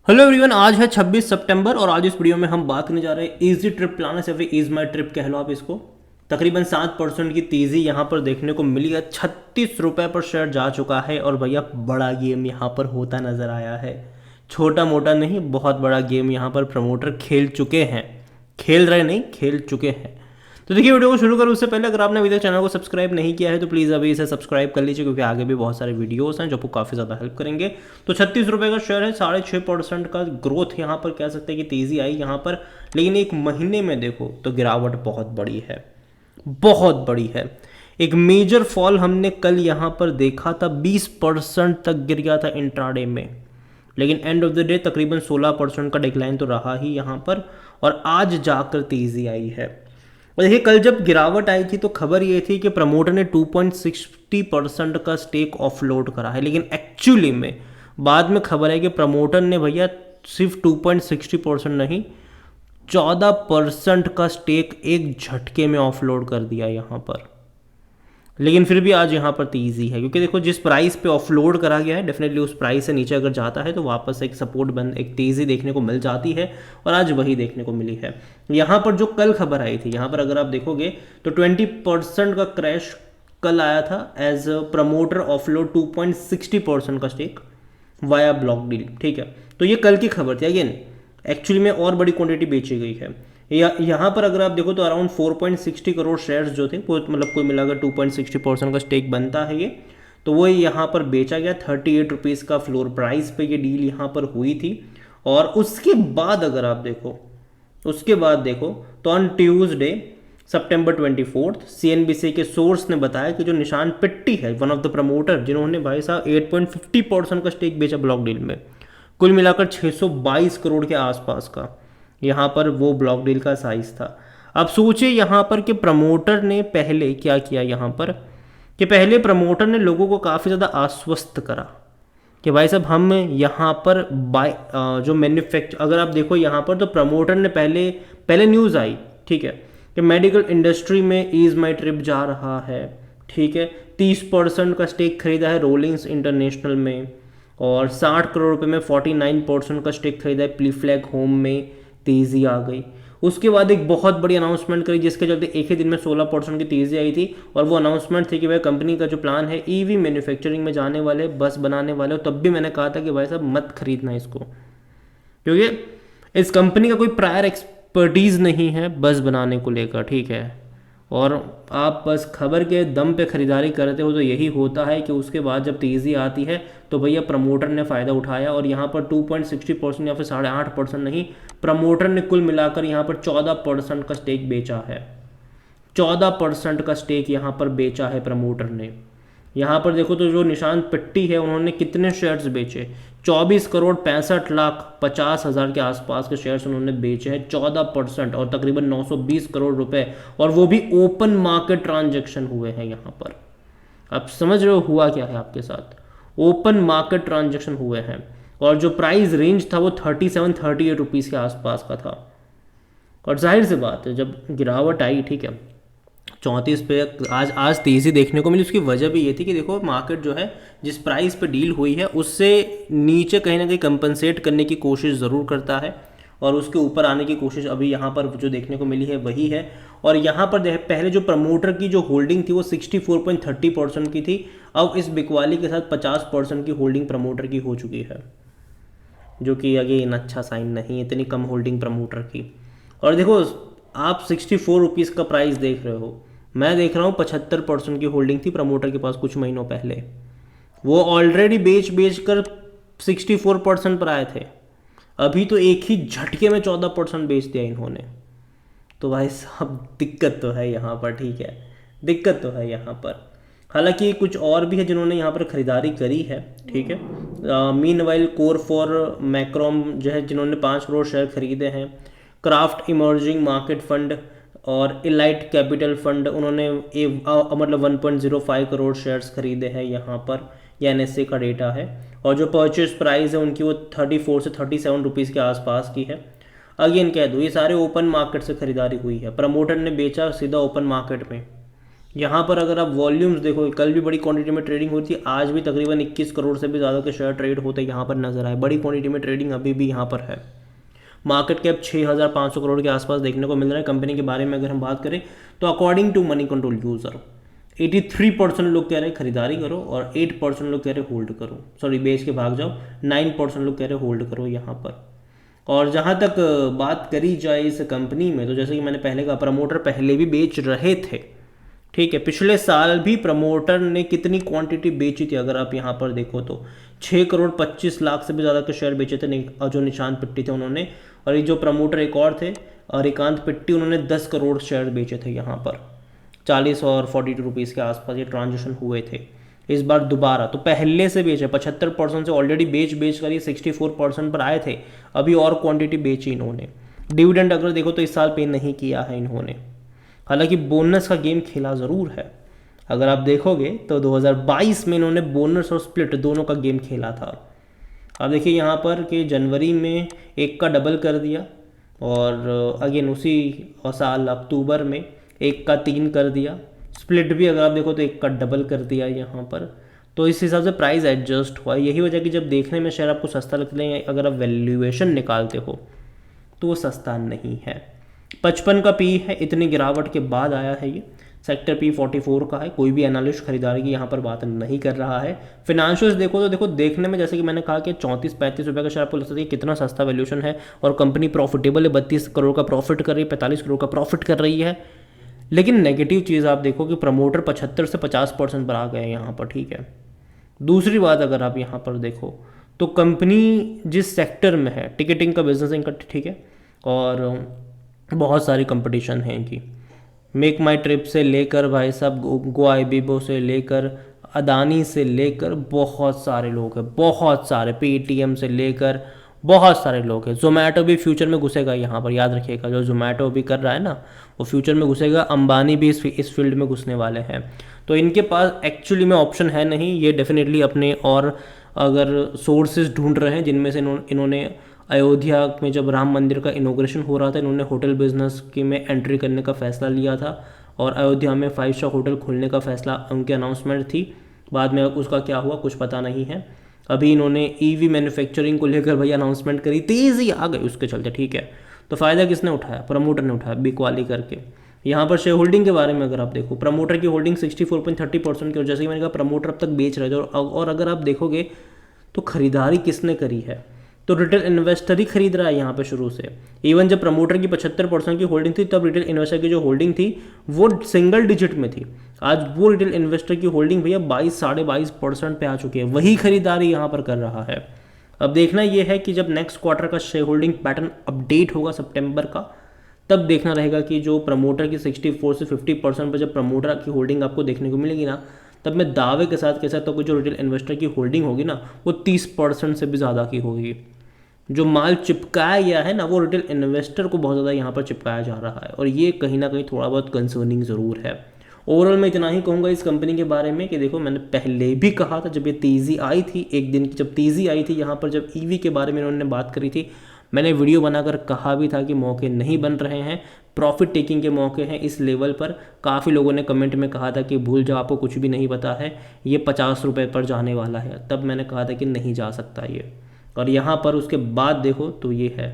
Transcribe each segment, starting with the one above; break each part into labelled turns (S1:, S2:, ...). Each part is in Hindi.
S1: हेलो एवरीवन, आज है 26 सितंबर और आज इस वीडियो में हम बात करने जा रहे हैं इजी ट्रिप प्लान से फिर इज माई ट्रिप कह लो आप इसको। तकरीबन 7% की तेज़ी यहाँ पर देखने को मिली है। 36 रुपये पर शेयर जा चुका है और भैया बड़ा गेम यहाँ पर होता नज़र आया है। छोटा मोटा नहीं, बहुत बड़ा गेम यहाँ पर प्रमोटर खेल चुके हैं। खेल रहे नहीं, खेल चुके हैं। तो देखिए, वीडियो को शुरू करूँ उससे पहले अगर आपने अभी तक चैनल को सब्सक्राइब नहीं किया है तो प्लीज़ अभी इसे सब्सक्राइब कर लीजिए, क्योंकि आगे भी बहुत सारे वीडियोस हैं जो आपको काफ़ी ज़्यादा हेल्प करेंगे। तो 36 रुपये का शेयर है, 6.5% का ग्रोथ यहाँ पर कह सकते हैं कि तेज़ी आई यहाँ पर। लेकिन एक महीने में देखो तो गिरावट बहुत बड़ी है, बहुत बड़ी है। एक मेजर फॉल हमने कल यहाँ पर देखा था, 20% तक गिर गया था इंट्राडे में। लेकिन एंड ऑफ द डे तकरीबन 16% का डिक्लाइन तो रहा ही यहाँ पर, और आज जाकर तेज़ी आई है। और देखिए, कल जब गिरावट आई थी तो खबर ये थी कि प्रमोटर ने 2.60% का स्टेक ऑफलोड करा है। लेकिन एक्चुअली में बाद में खबर है कि प्रमोटर ने भैया सिर्फ 2.60% नहीं, 14% का स्टेक एक झटके में ऑफलोड कर दिया यहाँ पर। लेकिन फिर भी आज यहाँ पर तेज़ी है, क्योंकि देखो जिस प्राइस पे ऑफलोड करा गया है डेफिनेटली उस प्राइस से नीचे अगर जाता है तो वापस एक सपोर्ट बंद, एक तेज़ी देखने को मिल जाती है, और आज वही देखने को मिली है। यहाँ पर जो कल खबर आई थी, यहाँ पर अगर आप देखोगे तो 20% का क्रैश कल आया था एज प्रमोटर ऑफलोड 2.60% का स्टेक वाया ब्लॉक डील। ठीक है, तो ये कल की खबर थी। अगेन एक्चुअली में और बड़ी क्वांटिटी बेची गई है। यहाँ पर अगर आप देखो तो अराउंड 4.60 करोड़ शेयर्स जो थे, वो मतलब कोई मिलाकर 2.60% का स्टेक बनता है ये, तो वो यहाँ पर बेचा गया 38 रुपीज़ का फ्लोर प्राइस पे ये डील यहाँ पर हुई थी। और उसके बाद अगर आप देखो, उसके बाद देखो तो ऑन ट्यूसडे सितंबर 24 CNBC के सोर्स ने बताया कि जो निशान पिट्टी है, वन ऑफ द प्रमोटर, जिन्होंने भाई साहब 8.50% का स्टेक बेचा ब्लॉक डील में, कुल मिलाकर 622 करोड़ के आसपास का यहाँ पर वो ब्लॉक डील का साइज था। अब सोचिए यहाँ पर कि प्रमोटर ने पहले क्या किया, यहाँ पर कि पहले प्रमोटर ने लोगों को काफ़ी ज़्यादा आश्वस्त करा कि भाई साहब हम यहाँ पर जो मैन्युफैक्चर, अगर आप देखो यहाँ पर तो प्रमोटर ने पहले पहले न्यूज़ आई, ठीक है, कि मेडिकल इंडस्ट्री में ईज माई ट्रिप जा रहा है। ठीक है, 30% का स्टेक खरीदा है रोलिंग्स इंटरनेशनल में, और 60 करोड़ रुपए में 49% का स्टेक खरीदा है प्लीफ्लैग होम में। तेज़ी आ गई। उसके बाद एक बहुत बड़ी अनाउंसमेंट करी जिसके चलते एक ही दिन में 16% की तेज़ी आई थी, और वो अनाउंसमेंट थी कि भाई कंपनी का जो प्लान है ईवी मैन्युफैक्चरिंग में जाने वाले, बस बनाने वाले। तब भी मैंने कहा था कि भाई साहब मत खरीदना इसको, क्योंकि इस कंपनी का कोई प्रायर एक्सपर्टीज़ नहीं है बस बनाने को लेकर। ठीक है, और आप बस खबर के दम पे ख़रीदारी करते हो तो यही होता है कि उसके बाद जब तेज़ी आती है तो भैया प्रमोटर ने फ़ायदा उठाया, और यहाँ पर 2.60% या फिर 8.5% नहीं, प्रमोटर ने कुल मिलाकर यहाँ पर 14% का स्टेक बेचा है। 14% का स्टेक यहाँ पर बेचा है प्रमोटर ने। यहाँ पर देखो तो जो निशान पिट्टी है उन्होंने कितने शेयर्स बेचे, 24,65,50,000 के आसपास के शेयर्स उन्होंने बेचे हैं, 14%, और तकरीबन 920 करोड़ रुपए, और वो भी ओपन मार्केट ट्रांजैक्शन हुए हैं यहाँ पर। आप समझ रहे हो हुआ क्या है आपके साथ, ओपन मार्केट ट्रांजैक्शन हुए हैं, और जो प्राइस रेंज था वो 37-38 रुपीज़ के आसपास का था। और जाहिर सी बात है जब गिरावट आई, ठीक है, 34 पे आज तेज़ी देखने को मिली। उसकी वजह भी ये थी कि देखो मार्केट जो है जिस प्राइस पे डील हुई है उससे नीचे कहीं ना कहीं कंपनसेट करने की कोशिश ज़रूर करता है, और उसके ऊपर आने की कोशिश अभी यहाँ पर जो देखने को मिली है वही है। और यहाँ पर पहले जो प्रमोटर की जो होल्डिंग थी वो 64.30% की थी, अब इस बिकवाली के साथ 50% की होल्डिंग प्रमोटर की हो चुकी है, जो कि अगेन अच्छा साइन नहीं है, इतनी कम होल्डिंग प्रमोटर की। और देखो आप 64 रुपीज़ का प्राइस देख रहे हो, मैं देख रहा हूँ 75% की होल्डिंग थी प्रमोटर के पास कुछ महीनों पहले, वो ऑलरेडी बेच कर 64% पर आए थे, अभी तो एक ही झटके में 14% बेच दिया इन्होंने। तो भाई साहब दिक्कत तो है यहाँ पर, ठीक है, दिक्कत तो है यहाँ पर। हालांकि कुछ और भी है जिन्होंने यहाँ पर ख़रीदारी करी है, ठीक है। मीनवाइल कोर फॉर मैक्रोम जो है जिन्होंने 5 करोड़ शेयर खरीदे हैं, क्राफ्ट इमर्जिंग मार्केट फंड और इलाइट कैपिटल फंड उन्होंने मतलब 1.05 करोड़ शेयर्स खरीदे हैं यहाँ पर, यह NSE का डेटा है। और जो परचेज प्राइस है उनकी वो 34 से 37 रुपीज़ के आसपास की है। अगेन कह दूँ ये सारे ओपन मार्केट से खरीदारी हुई है, प्रमोटर ने बेचा सीधा ओपन मार्केट में, यहाँ पर अगर आप वॉल्यूम्स देखो, कल भी बड़ी क्वांटिटी में ट्रेडिंग हुई थी, आज भी तकरीबन 21 करोड़ से भी ज़्यादा के शेयर ट्रेड होते यहाँ पर नजर आए। बड़ी क्वांटिटी में ट्रेडिंग अभी भी यहाँ पर है। मार्केट कैप 6,500 करोड़ के आसपास देखने को मिल रहा है। कंपनी के बारे में अगर हम बात करें तो according to Moneycontrol user 83% लोग कह रहे हैं खरीदारी करो और 8% लोग कह रहे होल्ड करो, सॉरी बेच के भाग जाओ, 9% लोग कह रहे होल्ड करो यहाँ पर। और जहाँ तक बात करी जाए इस कंपनी में, तो जैसे कि मैंने पहले कहा, प्रमोटर पहले भी बेच रहे थे, ठीक है। पिछले साल भी प्रमोटर ने कितनी क्वांटिटी बेची थी अगर आप यहाँ पर देखो तो 6,25,00,000 से भी ज़्यादा के शेयर बेचे थे जो निशान पिट्टी थे उन्होंने। और ये जो प्रमोटर एक और थे और एकांत पिट्टी, उन्होंने 10 करोड़ शेयर बेचे थे यहाँ पर 40 और 42 रुपीज़ के आसपास ये ट्रांजेक्शन हुए थे। इस बार दोबारा तो पहले से बेचे 75% से ऑलरेडी बेच कर ये 64% पर आए थे, अभी और क्वांटिटी बेची इन्होंने। डिविडेंड अगर देखो तो इस साल पे नहीं किया है इन्होंने, हालांकि बोनस का गेम खेला ज़रूर है। अगर आप देखोगे तो 2022 में इन्होंने बोनस और स्प्लिट दोनों का गेम खेला था। अब देखिए यहाँ पर कि जनवरी में एक का डबल कर दिया और अगेन उसी साल अक्टूबर में एक का 3 कर दिया। स्प्लिट भी अगर आप देखो तो एक का डबल कर दिया यहाँ पर। तो इस हिसाब से प्राइस एडजस्ट हुआ। यही वजह कि जब देखने में शेयर आपको सस्ता लगता है, अगर आप वैल्यूएशन निकालते हो तो वो सस्ता नहीं है। 55 का पी है, इतनी गिरावट के बाद आया है ये। सेक्टर पी 44 का है। कोई भी एनालिस्ट खरीदारी की यहाँ पर बात नहीं कर रहा है। फिनेंशियल्स देखो तो देखो देखने में, जैसे कि मैंने कहा कि 34-35 रुपये का शेयर आपको लग सकता है कितना सस्ता वैल्यूएशन है, और कंपनी प्रॉफिटेबल है, 32 करोड़ का प्रॉफिट कर रही है, 45 करोड़ का प्रॉफिट कर रही है। लेकिन नेगेटिव चीज़ आप देखो कि प्रमोटर 75 से 50% पर आ गए यहाँ पर, ठीक है। दूसरी बात अगर आप यहाँ पर देखो तो कंपनी जिस सेक्टर में है, टिकटिंग का बिजनेस इनका, ठीक है, और बहुत सारी कंपटीशन है इनकी। मेक माई ट्रिप से लेकर भाई साहब गोवा बीबो से लेकर अदानी से लेकर बहुत सारे लोग हैं, बहुत सारे, पेटीएम से लेकर बहुत सारे लोग हैं। जोमेटो भी फ्यूचर में घुसेगा यहाँ पर, याद रखिएगा। जो जोमेटो भी कर रहा है ना वो फ्यूचर में घुसेगा। अंबानी भी इस फील्ड में घुसने वाले हैं। तो इनके पास एक्चुअली में ऑप्शन है नहीं, ये डेफिनेटली अपने और अगर सोर्सेज ढूंढ रहे हैं, जिनमें से इन्होंने अयोध्या में जब राम मंदिर का इनोग्रेशन हो रहा था, इन्होंने होटल बिजनेस की में एंट्री करने का फैसला लिया था और अयोध्या में 5 स्टार होटल खोलने का फैसला, उनकी अनाउंसमेंट थी। बाद में उसका क्या हुआ कुछ पता नहीं है। अभी इन्होंने ईवी मैन्युफैक्चरिंग को लेकर भाई अनाउंसमेंट करी, तेज़ी आ गई उसके चलते, ठीक है। तो फ़ायदा किसने उठाया? प्रमोटर ने उठाया, बिकवाली करके। यहाँ पर शेयर होल्डिंग के बारे में अगर आप देखो, प्रमोटर की होल्डिंग 64.30% की, और जैसे कि मैंने कहा प्रमोटर अब तक बेच रहे थे। और अगर आप देखोगे तो खरीदारी किसने करी है, तो रिटेल इन्वेस्टर ही खरीद रहा है यहाँ पे शुरू से। इवन जब प्रमोटर की 75% की होल्डिंग थी, तब रिटेल इन्वेस्टर की जो होल्डिंग थी वो सिंगल डिजिट में थी। आज वो रिटेल इन्वेस्टर की होल्डिंग भैया 22-22.5% पे आ चुकी है। वही खरीदारी यहाँ पर कर रहा है। अब देखना ये है कि जब नेक्स्ट क्वार्टर का शेयर होल्डिंग पैटर्न अपडेट होगा सितंबर का, तब देखना रहेगा कि जो प्रमोटर की 64 से 50% पर जब प्रमोटर की होल्डिंग आपको देखने को मिलेगी ना, तब मैं दावे के साथ कह सकता हूँ कि जो रिटेल इन्वेस्टर की होल्डिंग होगी ना वो 30% से भी ज़्यादा की होगी। जो माल चिपकाया गया है ना वो रिटेल इन्वेस्टर को बहुत ज़्यादा यहाँ पर चिपकाया जा रहा है, और ये कहीं ना कहीं थोड़ा बहुत कंसर्निंग ज़रूर है। ओवरऑल मैं इतना ही कहूँगा इस कंपनी के बारे में कि देखो, मैंने पहले भी कहा था जब ये तेज़ी आई थी, एक दिन की जब तेज़ी आई थी यहाँ पर, जब ईवी के बारे में उन्होंने बात करी थी, मैंने वीडियो बनाकर कहा भी था कि मौके नहीं बन रहे हैं, प्रॉफिट टेकिंग के मौके हैं इस लेवल पर। काफ़ी लोगों ने कमेंट में कहा था कि भूल जाओ, आपको कुछ भी नहीं पता है, ये 50 रुपये पर जाने वाला है। तब मैंने कहा था कि नहीं जा सकता ये, और यहाँ पर उसके बाद देखो तो ये है।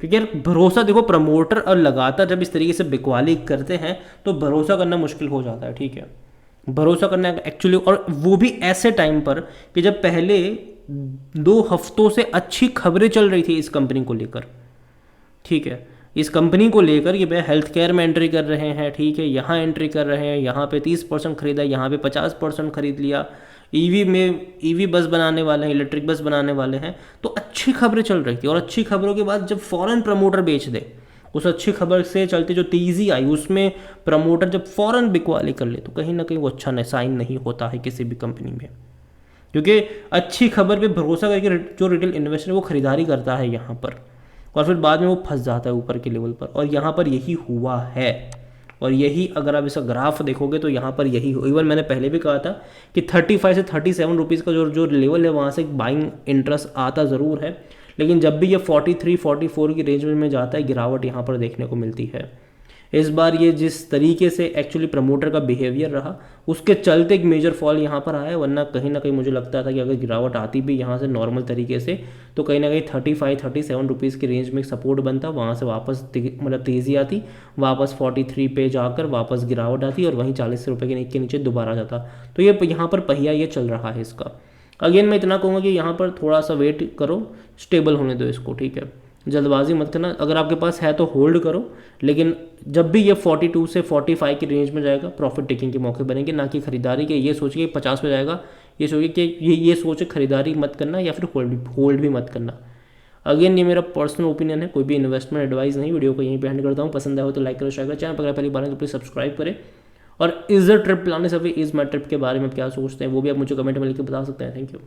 S1: क्योंकि यार भरोसा देखो, प्रमोटर और लगातार जब इस तरीके से बिकवाली करते हैं तो भरोसा करना मुश्किल हो जाता है, ठीक है। भरोसा करना एक्चुअली, और वो भी ऐसे टाइम पर कि जब पहले 2 हफ्तों से अच्छी खबरें चल रही थी इस कंपनी को लेकर, ठीक है। इस कंपनी को लेकर कि भाई हेल्थ केयर में एंट्री कर रहे हैं, ठीक है, यहाँ एंट्री कर रहे हैं, यहाँ पे 30% खरीदा, यहाँ पे 50% खरीद लिया, ईवी में ईवी बस बनाने वाले हैं, इलेक्ट्रिक बस बनाने वाले हैं। तो अच्छी खबरें चल रही थी, और अच्छी खबरों के बाद जब फौरन प्रमोटर बेच दे, उस अच्छी खबर से चलते जो तेज़ी आई उसमें प्रमोटर जब फौरन बिकवाली कर ले, तो कहीं ना कहीं वो अच्छा साइन नहीं होता है किसी भी कंपनी में। क्योंकि अच्छी खबर पे भरोसा करके जो रिटेल इन्वेस्टर वो खरीदारी करता है यहाँ पर, और फिर बाद में वो फंस जाता है ऊपर के लेवल पर, और यहाँ पर यही हुआ है। और यही अगर आप इसका ग्राफ देखोगे तो यहाँ पर यही हो। इवन मैंने पहले भी कहा था कि 35 से 37 रुपीज़ का जो लेवल है वहाँ से बाइंग इंटरेस्ट आता ज़रूर है, लेकिन जब भी ये 43-44 की रेंज में जाता है, गिरावट यहाँ पर देखने को मिलती है। इस बार ये जिस तरीके से एक्चुअली प्रमोटर का बिहेवियर रहा उसके चलते एक मेजर फॉल यहाँ पर आया, वरना कहीं ना कहीं मुझे लगता था कि अगर गिरावट आती भी यहाँ से नॉर्मल तरीके से तो कहीं ना कहीं 35-37 रुपीज़ की रेंज में एक सपोर्ट बनता, वहाँ से वापस मतलब तेज़ी आती, वापस 43 पे जाकर वापस गिरावट आती और वहीं 40 रुपये के नीचे दोबारा जाता। तो ये यहाँ पर पहिया ये चल रहा है इसका। अगेन मैं इतना कहूँगा कि यहाँ पर थोड़ा सा वेट करो, स्टेबल होने दो इसको, ठीक है, जल्दबाजी मत करना। अगर आपके पास है तो होल्ड करो, लेकिन जब भी ये 42 से 45 की रेंज में जाएगा प्रॉफिट टेकिंग के मौके बनेंगे, ना कि खरीदारी के। ये सोचिए 50 पे जाएगा, ये सोचिए कि ये सोचे खरीदारी मत करना या फिर होल्ड भी मत करना। अगेन ये मेरा पर्सनल ओपिनियन है, कोई भी इन्वेस्टमेंट एडवाइस नहीं। वीडियो को यहीं पे एंड करता हूँ। पसंद आए हो तो लाइक करो, शेयर करो, चैनल पर अगर पहली बार है तो प्लीज़ सब्सक्राइब करें। और इज द ट्रिप प्लान से इज माई ट्रिप के बारे में क्या सोचते हैं वो भी आप मुझे कमेंट में लिख के बता सकते हैं। Thank you.